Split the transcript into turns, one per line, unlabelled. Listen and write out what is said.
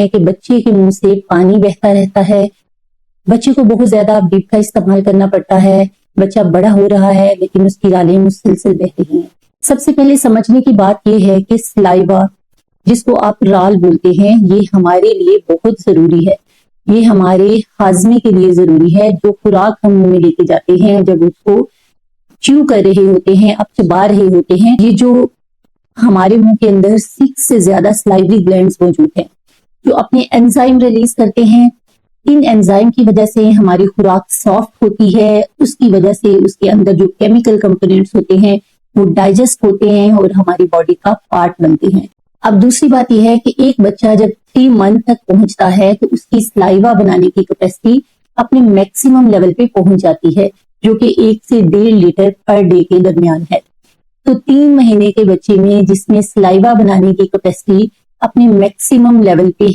है कि बच्चे के मुंह से पानी बहता रहता है, बच्चे को बहुत ज्यादा बीप का इस्तेमाल करना पड़ता है, बच्चा बड़ा हो रहा है लेकिन उसकी रालें मुसलसल बह रही हैं। सबसे पहले समझने की बात यह है कि सलाइवा, जिसको आप राल बोलते हैं, ये हमारे लिए बहुत जरूरी है। ये हमारे हाजमे के लिए जरूरी है। जो खुराक हम मुंह में लेके जाते हैं, जब उसको च्यू कर रहे होते हैं, अब चबा रहे होते हैं, ये जो हमारे मुंह के अंदर 6 से ज्यादा सलाइवरी ग्लैंड्स मौजूद हैं जो अपने एंजाइम रिलीज करते हैं। इन एंजाइम की वजह से हमारी खुराक सॉफ्ट होती है, उसकी वजह से उसके अंदर जो केमिकल कंपोनेंट्स होते हैं वो डाइजेस्ट होते हैं और हमारी बॉडी का पार्ट बनते हैं। अब दूसरी बात यह है कि एक बच्चा जब 3 मंथ तक पहुंचता है तो उसकी सलाइवा बनाने की कैपेसिटी अपने मैक्सिमम लेवल पे पहुंच जाती है, जो कि 1 से 1.5 लीटर पर डे के दरमियान है। तो 3 महीने के बच्चे में जिसमें सलाइवा बनाने की कैपेसिटी अपने मैक्सिमम लेवल पे